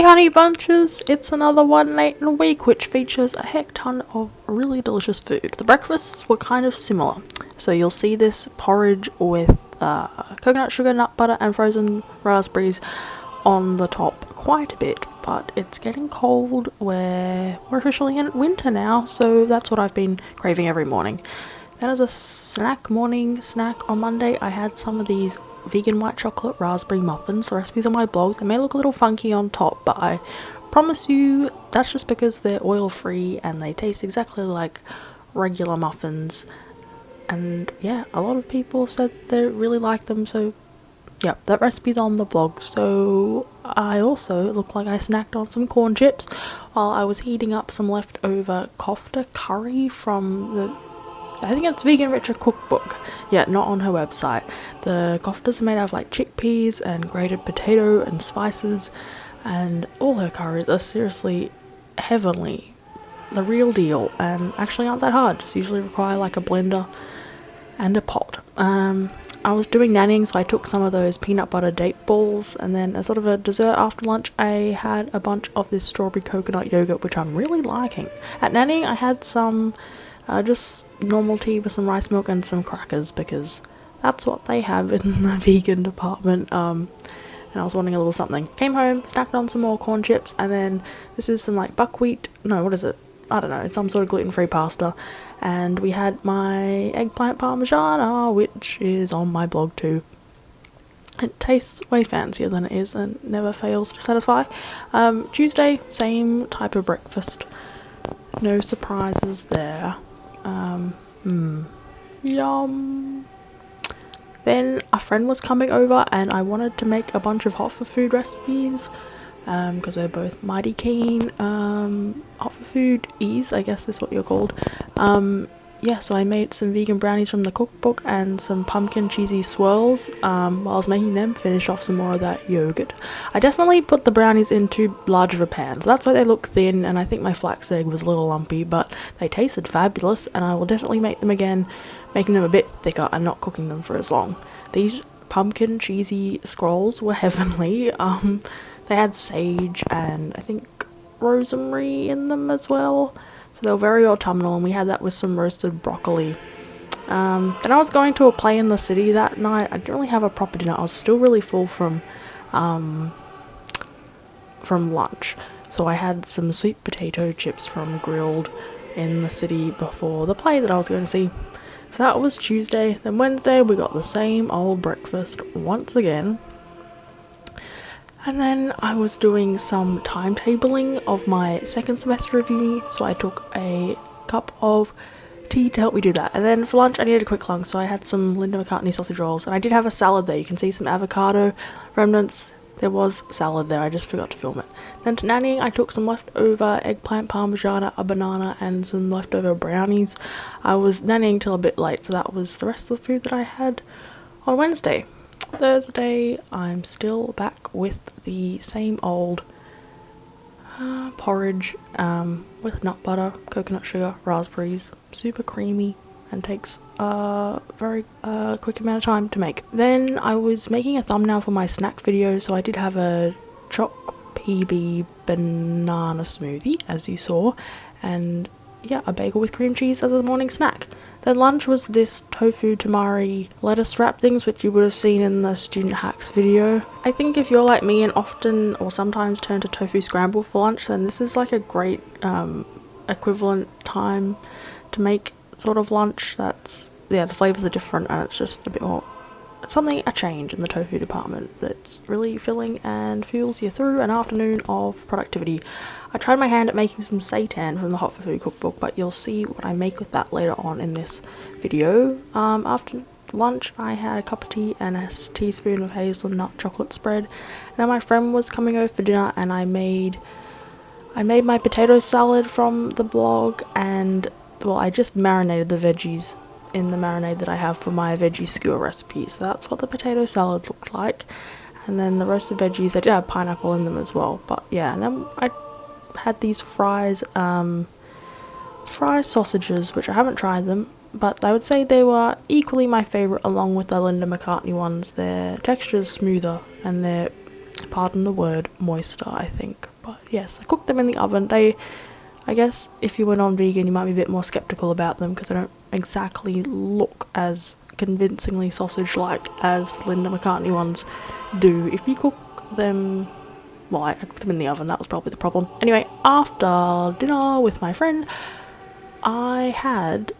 Hey Honeybunches, it's another one late in a week which features a heck ton of really delicious food. The breakfasts were kind of similar. So you'll see this porridge with coconut sugar, nut butter and frozen raspberries on the top quite a bit. But it's getting cold, we're officially in winter now, so that's what I've been craving every morning. Then as a morning snack on Monday, I had some of these vegan white chocolate raspberry muffins. The recipe's on my blog. They may look a little funky on top, but I promise you that's just because they're oil free and they taste exactly like regular muffins. And yeah, a lot of people said they really like them, so yeah, that recipe's on the blog. So I also look like I snacked on some corn chips while I was heating up some leftover kofta curry from I think it's Vegan Richer cookbook. Yeah, not on her website. The koftas are made out of like chickpeas and grated potato and spices, and all her curries are seriously heavenly. The real deal, and actually aren't that hard. Just usually require like a blender and a pot. I was doing nannying, so I took some of those peanut butter date balls, and then as sort of a dessert after lunch, I had a bunch of this strawberry coconut yogurt, which I'm really liking. At nannying, I had some just normal tea with some rice milk and some crackers, because that's what they have in the vegan department. And I was wanting a little something. Came home, snacked on some more corn chips, and then this is some like buckwheat, no, what is it? I don't know, it's some sort of gluten-free pasta. And we had my eggplant parmigiana, which is on my blog too. It tastes way fancier than it is and never fails to satisfy. Tuesday, same type of breakfast. No surprises there. Yum. Then a friend was coming over and I wanted to make a bunch of hot for food recipes, because we're both mighty keen. Hot for foodies, I guess is what you're called. Yeah, so I made some vegan brownies from the cookbook and some pumpkin cheesy swirls. While I was making them, finish off some more of that yogurt. I definitely put the brownies in too large of a pan, so that's why they look thin, and I think my flax egg was a little lumpy, but they tasted fabulous, and I will definitely make them again, making them a bit thicker and not cooking them for as long. These pumpkin cheesy scrolls were heavenly. They had sage and I think rosemary in them as well. So they were very autumnal, and we had that with some roasted broccoli. Then I was going to a play in the city that night. I didn't really have a proper dinner. I was still really full from lunch. So I had some sweet potato chips from Grilled in the city before the play that I was going to see. So that was Tuesday. Then Wednesday we got the same old breakfast once again. And then I was doing some timetabling of my second semester of uni, so I took a cup of tea to help me do that. And then for lunch I needed a quick lunch, so I had some Linda McCartney sausage rolls, and I did have a salad there. You can see some avocado remnants. There was salad there, I just forgot to film it. Then to nannying, I took some leftover eggplant parmigiana, a banana, and some leftover brownies. I was nannying till a bit late, so that was the rest of the food that I had on Wednesday. Thursday, I'm still back with the same old porridge with nut butter, coconut sugar, raspberries, super creamy, and takes a very quick amount of time to make. Then I was making a thumbnail for my snack video, so I did have a choc PB banana smoothie, as you saw, and yeah, a bagel with cream cheese as a morning snack. Then lunch was this tofu tamari lettuce wrap things, which you would have seen in the student hacks video. I think if you're like me and often or sometimes turn to tofu scramble for lunch, then this is like a great equivalent time to make sort of lunch. That's, yeah, the flavors are different and it's just a bit more a change in the tofu department that's really filling and fuels you through an afternoon of productivity. I tried my hand at making some seitan from the Hot for Food cookbook, but you'll see what I make with that later on in this video. After lunch I had a cup of tea and a teaspoon of hazelnut chocolate spread. Now my friend was coming over for dinner, and I made my potato salad from the blog, and well, I just marinated the veggies in the marinade that I have for my veggie skewer recipe. So that's what the potato salad looked like. And then the roasted veggies, they did have pineapple in them as well. But yeah, and then I had these fries sausages, which I haven't tried them, but I would say they were equally my favourite along with the Linda McCartney ones. Their texture is smoother and they're, pardon the word, moister, I think. but yes, I cooked them in the oven. I guess if you were non-vegan, you might be a bit more skeptical about them because they don't exactly look as convincingly sausage-like as Linda McCartney ones do. If you cook them, well, I cooked them in the oven, that was probably the problem. Anyway, after dinner with my friend, I had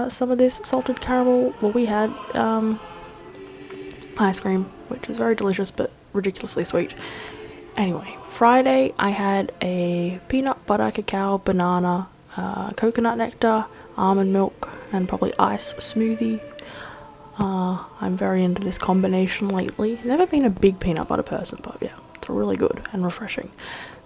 some of this salted caramel, well, we had ice cream, which is very delicious but ridiculously sweet. Anyway, Friday I had a peanut butter, cacao, banana, coconut nectar, almond milk, and probably ice smoothie. I'm very into this combination lately. Never been a big peanut butter person, but yeah, it's really good and refreshing.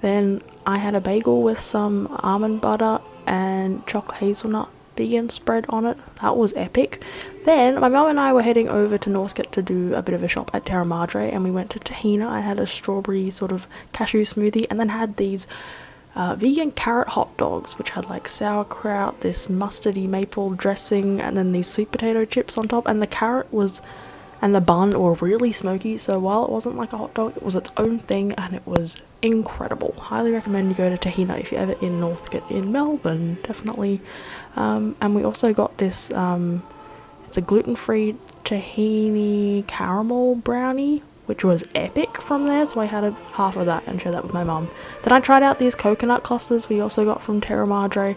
Then I had a bagel with some almond butter and chocolate hazelnut vegan spread on it. That was epic. Then my mum and I were heading over to Northcote to do a bit of a shop at Terra Madre, and we went to Tahina. I had a strawberry sort of cashew smoothie, and then had these vegan carrot hot dogs, which had like sauerkraut, this mustardy maple dressing, and then these sweet potato chips on top. And the carrot was, and the bun were really smoky, so while it wasn't like a hot dog, it was its own thing, and it was incredible. Highly recommend you go to Tahina if you're ever in Northcote in Melbourne, definitely. And we also got this, it's a gluten-free tahini caramel brownie, which was epic from there, so I had half of that and shared that with my mum. Then I tried out these coconut clusters we also got from Terra Madre.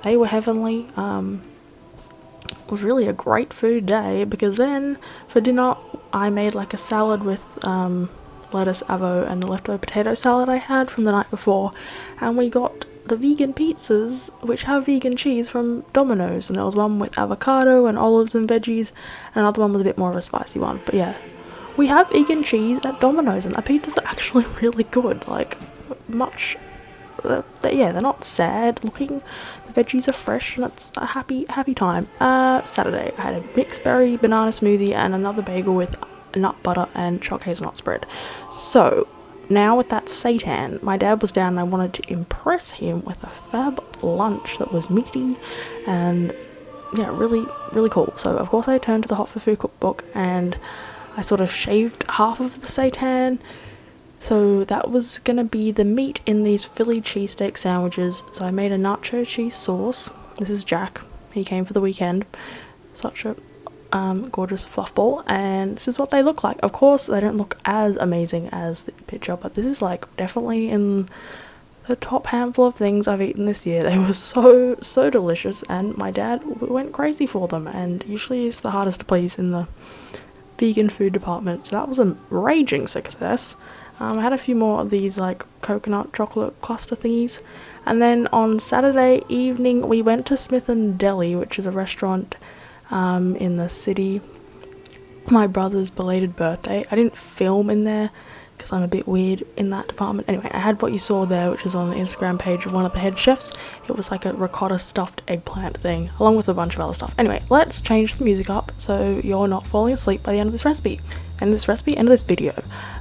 They were heavenly. It was really a great food day, because then for dinner I made like a salad with lettuce, avo, and the leftover potato salad I had from the night before, and we got the vegan pizzas which have vegan cheese from Domino's, and there was one with avocado and olives and veggies, and another one was a bit more of a spicy one. But yeah, we have vegan cheese at Domino's, and the pizzas are actually really good. Like, much, yeah, they're not sad looking. The veggies are fresh, and it's a happy time. Saturday I had a mixed berry banana smoothie and another bagel with nut butter and chocolate hazelnut spread. So now with that seitan, my dad was down and I wanted to impress him with a fab lunch that was meaty and yeah, really cool. So of course I turned to the Hot for Food cookbook, and I sort of shaved half of the seitan. So that was gonna be the meat in these Philly cheesesteak sandwiches. So I made a nacho cheese sauce. This is Jack, he came for the weekend. Such a gorgeous fluff ball, and this is what they look like. Of course they don't look as amazing as the picture, but this is like definitely in the top handful of things I've eaten this year. They were so delicious, and my dad went crazy for them, and usually he's the hardest to please in the vegan food department, so that was a raging success. I had a few more of these like coconut chocolate cluster thingies, and then on Saturday evening we went to Smith and Deli, which is a restaurant in the city. My brother's belated birthday. I didn't film in there because I'm a bit weird in that department. Anyway, I had what you saw there, which is on the Instagram page of one of the head chefs. It was like a ricotta stuffed eggplant thing, along with a bunch of other stuff. Anyway, let's change the music up so you're not falling asleep by the end of this recipe. End of this video.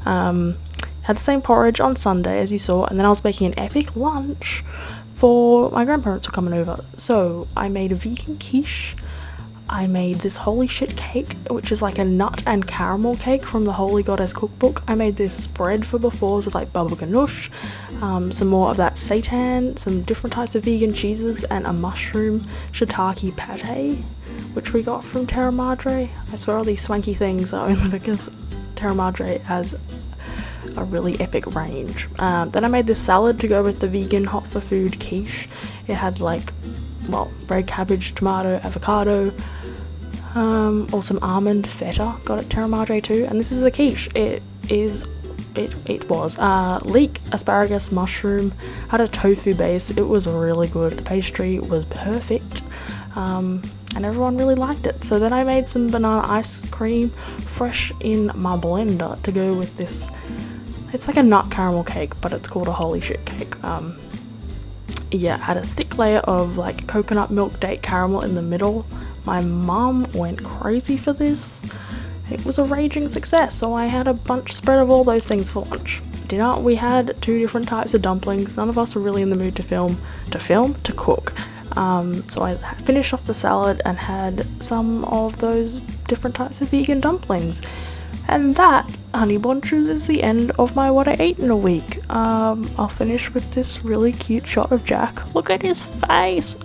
Had the same porridge on Sunday as you saw, and then I was making an epic lunch for my grandparents were coming over. So I made a vegan quiche. I made this holy shit cake, which is like a nut and caramel cake from the Holy Goddess cookbook. I made this spread for befores with like baba ganoush, some more of that seitan, some different types of vegan cheeses, and a mushroom shiitake pate, which we got from Terra Madre. I swear all these swanky things are only because Terra Madre has a really epic range. Then I made this salad to go with the vegan hot for food quiche. It had like, well, red cabbage, tomato, avocado, or some almond feta, got at Terra Madre too. And this is the quiche. It was leek, asparagus, mushroom, had a tofu base. It was really good. The pastry was perfect, and everyone really liked it. So then I made some banana ice cream fresh in my blender to go with this. It's like a nut caramel cake, but it's called a holy shit cake. Yeah, had a thick layer of like coconut milk date caramel in the middle. My mum went crazy for this. It was a raging success, so I had a bunch spread of all those things for lunch. Dinner, we had 2 different types of dumplings. None of us were really in the mood to cook. So I finished off the salad and had some of those different types of vegan dumplings. And that Honeybunches is the end of my what I ate in a week. I'll finish with this really cute shot of Jack. Look at his face!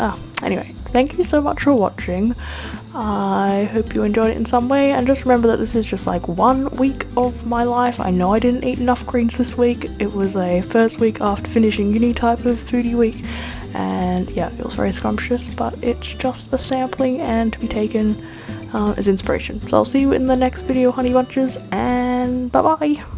Anyway, thank you so much for watching. I hope you enjoyed it in some way, and just remember that this is just like 1 week of my life. I know I didn't eat enough greens this week. It was a first week after finishing uni type of foodie week, and yeah, it was very scrumptious, but it's just a sampling and to be taken as inspiration. So I'll see you in the next video, honey bunches, and bye bye!